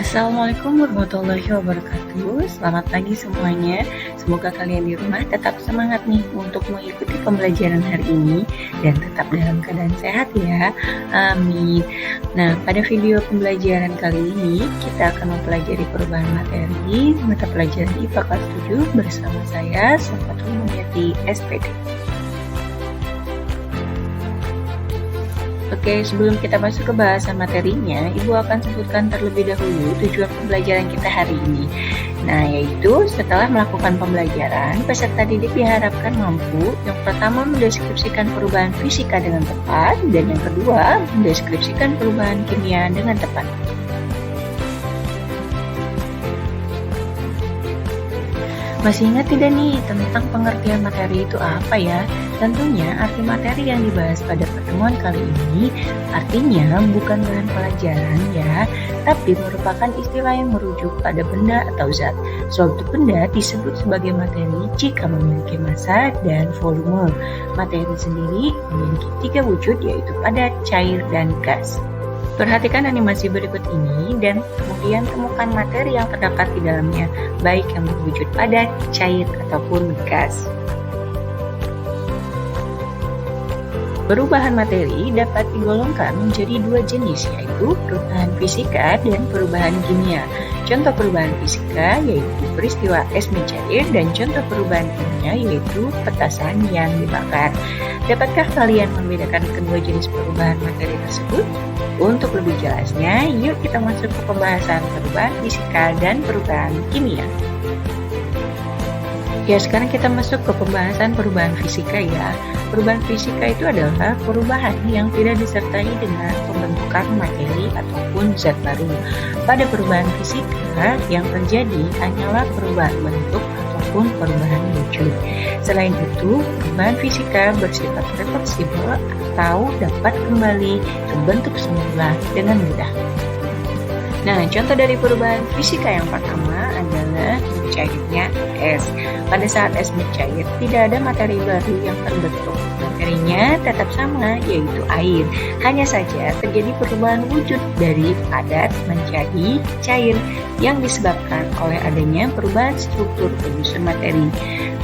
Assalamualaikum warahmatullahi wabarakatuh. Selamat pagi semuanya. Semoga kalian di rumah tetap semangat nih untuk mengikuti pembelajaran hari ini dan tetap dalam keadaan sehat ya. Amin. Nah, pada video pembelajaran kali ini kita akan mempelajari perubahan materi mata pelajaran IPA kelas 7 bersama saya Safatul Mulyati SPD. Oke, sebelum kita masuk ke bahasan materinya, Ibu akan sebutkan terlebih dahulu tujuan pembelajaran kita hari ini. Nah, yaitu setelah melakukan pembelajaran, peserta didik diharapkan mampu yang pertama mendeskripsikan perubahan fisika dengan tepat, dan yang kedua mendeskripsikan perubahan kimia dengan tepat. Masih ingat tidak nih tentang pengertian materi itu apa ya? Tentunya arti materi yang dibahas pada pertemuan kali ini artinya bukan bahan pelajaran ya, tapi merupakan istilah yang merujuk pada benda atau zat. Suatu benda disebut sebagai materi jika memiliki massa dan volume. Materi sendiri memiliki 3 wujud, yaitu padat, cair, dan gas. Perhatikan animasi berikut ini dan kemudian temukan materi yang terdapat di dalamnya, baik yang berwujud padat, cair, ataupun gas. Perubahan materi dapat digolongkan menjadi 2 jenis, yaitu perubahan fisika dan perubahan kimia. Contoh perubahan fisika yaitu peristiwa es mencair, dan contoh perubahan kimia yaitu petasan yang dibakar. Dapatkah kalian membedakan kedua jenis perubahan materi tersebut? Untuk lebih jelasnya, yuk kita masuk ke pembahasan perubahan fisika dan perubahan kimia. Ya, sekarang kita masuk ke pembahasan perubahan fisika ya. Perubahan fisika itu adalah perubahan yang tidak disertai dengan pembentukan materi ataupun zat baru. Pada perubahan fisika, yang terjadi hanyalah perubahan bentuk ataupun perubahan wujud. Selain itu, perubahan fisika bersifat reversibel atau dapat kembali ke bentuk semula dengan mudah. Nah, contoh dari perubahan fisika yang pertama adalah mencairnya es. Pada saat es mencair, tidak ada materi baru yang terbentuk. Materinya tetap sama, yaitu air. Hanya saja terjadi perubahan wujud dari padat menjadi cair yang disebabkan oleh adanya perubahan struktur penyusun materi.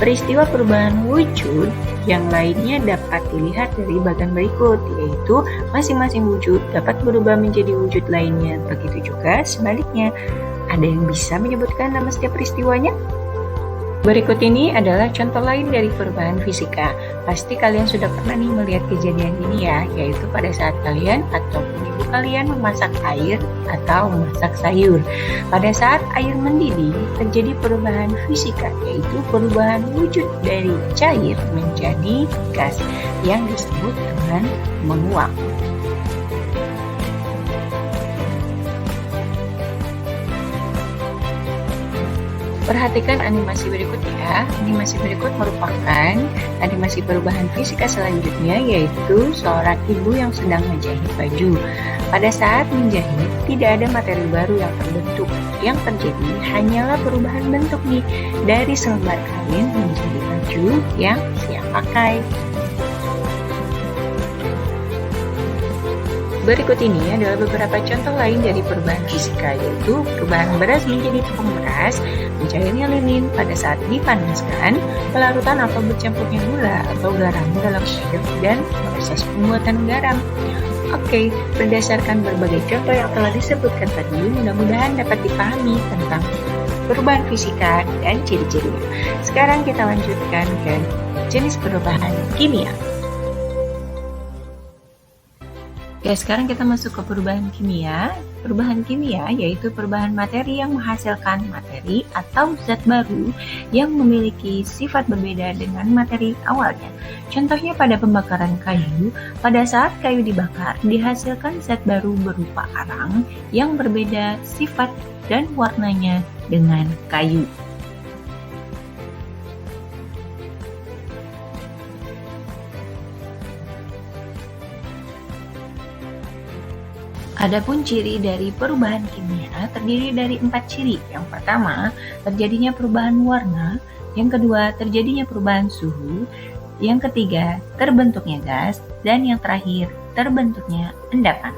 Peristiwa perubahan wujud yang lainnya dapat dilihat dari bagian berikut, yaitu masing-masing wujud dapat berubah menjadi wujud lainnya. Begitu juga sebaliknya. Ada yang bisa menyebutkan nama setiap peristiwanya? Berikut ini adalah contoh lain dari perubahan fisika. Pasti kalian sudah pernah nih melihat kejadian ini ya, yaitu pada saat kalian ataupun ibu kalian memasak air atau memasak sayur. Pada saat air mendidih, terjadi perubahan fisika, yaitu perubahan wujud dari cair menjadi gas yang disebut dengan menguap. Perhatikan animasi berikut ya. Animasi berikut merupakan animasi perubahan fisika selanjutnya, yaitu seorang ibu yang sedang menjahit baju. Pada saat menjahit, tidak ada materi baru yang terbentuk. Yang terjadi hanyalah perubahan bentuk nih, dari selembar kain menjadi baju yang siap pakai. Berikut ini adalah beberapa contoh lain dari perubahan fisika, yaitu perubahan beras menjadi tepung beras, mencairnya lilin pada saat dipanaskan, pelarutan atau bercampurnya gula atau garam dalam air, dan proses pembuatan garam. Oke, berdasarkan berbagai contoh yang telah disebutkan tadi, mudah-mudahan dapat dipahami tentang perubahan fisika dan ciri-cirinya. Sekarang kita lanjutkan ke jenis perubahan kimia. Oke, sekarang kita masuk ke perubahan kimia. Perubahan kimia yaitu perubahan materi yang menghasilkan materi atau zat baru yang memiliki sifat berbeda dengan materi awalnya. Contohnya pada pembakaran kayu, pada saat kayu dibakar, dihasilkan zat baru berupa arang yang berbeda sifat dan warnanya dengan kayu. Adapun ciri dari perubahan kimia terdiri dari 4 ciri. Yang pertama, terjadinya perubahan warna. Yang kedua, terjadinya perubahan suhu. Yang ketiga, terbentuknya gas. Dan yang terakhir, terbentuknya endapan.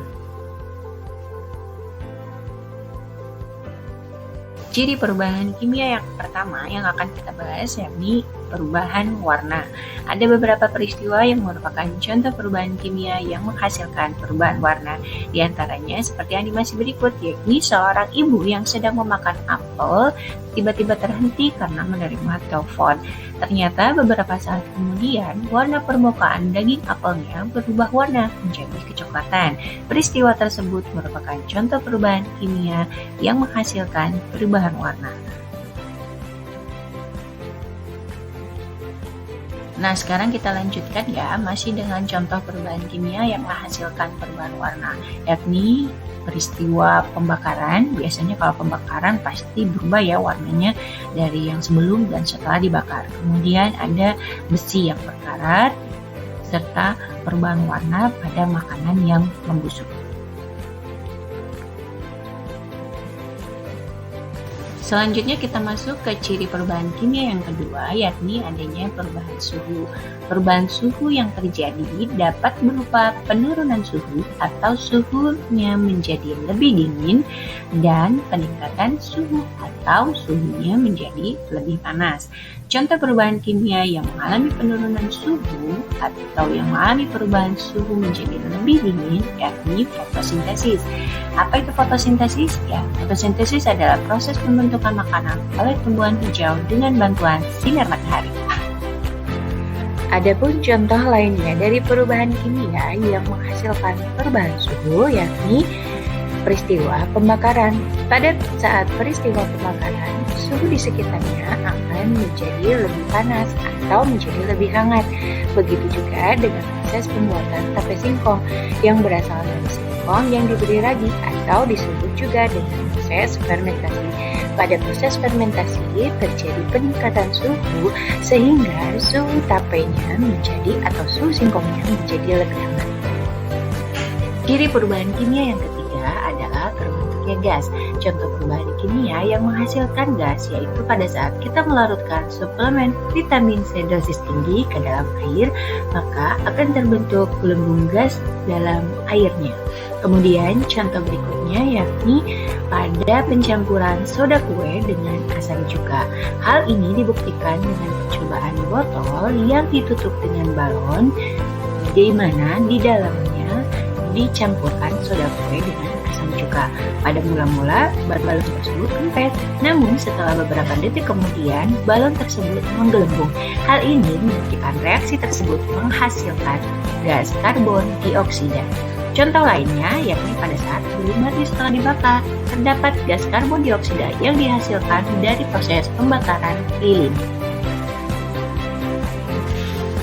Ciri perubahan kimia yang pertama yang akan kita bahas yakni perubahan warna. Ada beberapa peristiwa yang merupakan contoh perubahan kimia yang menghasilkan perubahan warna. Di antaranya seperti animasi berikut, yakni seorang ibu yang sedang memakan apel tiba-tiba terhenti karena menerima telepon. Ternyata beberapa saat kemudian warna permukaan daging apelnya berubah warna menjadi kecoklatan. Peristiwa tersebut merupakan contoh perubahan kimia yang menghasilkan perubahan warna. Nah, sekarang kita lanjutkan ya, masih dengan contoh perubahan kimia yang menghasilkan perubahan warna, yakni peristiwa pembakaran. Biasanya kalau pembakaran pasti berubah ya warnanya dari yang sebelum dan setelah dibakar. Kemudian ada besi yang berkarat, serta perubahan warna pada makanan yang membusuk. Selanjutnya kita masuk ke ciri perubahan kimia yang kedua, yakni adanya perubahan suhu. Perubahan suhu yang terjadi dapat berupa penurunan suhu atau suhunya menjadi lebih dingin dan peningkatan suhu atau suhunya menjadi lebih panas. Contoh perubahan kimia yang mengalami penurunan suhu atau yang mengalami perubahan suhu menjadi lebih dingin yakni fotosintesis. Apa itu fotosintesis? Ya, fotosintesis adalah proses pembentukan makanan oleh tumbuhan hijau dengan bantuan sinar matahari. Adapun contoh lainnya dari perubahan kimia yang menghasilkan perubahan suhu yakni peristiwa pembakaran. Pada saat peristiwa pembakaran, suhu di sekitarnya akan menjadi lebih panas atau menjadi lebih hangat. Begitu juga dengan proses pembuatan tape singkong yang berasal dari singkong yang diberi ragi atau disebut juga dengan proses fermentasi. Pada proses fermentasi terjadi peningkatan suhu sehingga suhu tapenya menjadi atau suhu singkongnya menjadi lebih hangat. Ciri perubahan kimia yang ketiga adalah terbentuknya gas. Contoh perubahan kimia yang menghasilkan gas yaitu pada saat kita melarutkan suplemen vitamin C dosis tinggi ke dalam air, maka akan terbentuk gelembung gas dalam airnya. Kemudian contoh berikutnya yakni pada pencampuran soda kue dengan asam cuka. Hal ini dibuktikan dengan percobaan botol yang ditutup dengan balon di mana di dalamnya dicampurkan soda kue dengan asam cuka. Pada mula-mula balon tersebut kempes, namun setelah beberapa detik kemudian balon tersebut menggelembung. Hal ini membuktikan reaksi tersebut menghasilkan gas karbon dioksida. Contoh lainnya yakni pada saat kulit mati setelah dibakar, terdapat gas karbon dioksida yang dihasilkan dari proses pembakaran lilin.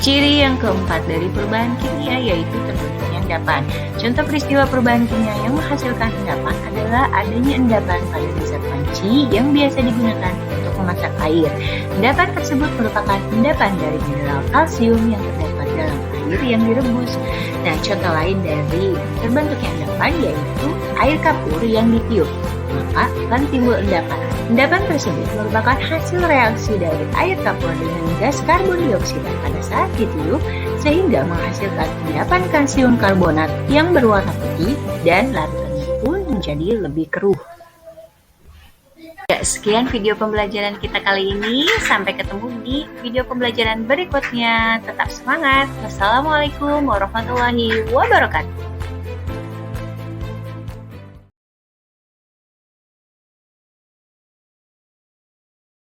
Ciri yang keempat dari perubahan kimia yaitu terbentuknya endapan. Contoh peristiwa perubahan kimia yang menghasilkan endapan adalah adanya endapan pada dasar panci yang biasa digunakan untuk memasak air. Endapan tersebut merupakan endapan dari mineral kalsium yang terdapat dalam air yang direbus. Nah, contoh lain dari terbentuknya endapan yaitu air kapur yang ditiup, maka akan timbul endapan. Endapan tersebut merupakan hasil reaksi dari air kapur dengan gas karbon dioksida pada saat ditiup sehingga menghasilkan endapan kalsium karbonat yang berwarna putih dan larutannya pun menjadi lebih keruh. Ya, sekian video pembelajaran kita kali ini. Sampai ketemu di video pembelajaran berikutnya. Tetap semangat. Wassalamualaikum warahmatullahi wabarakatuh.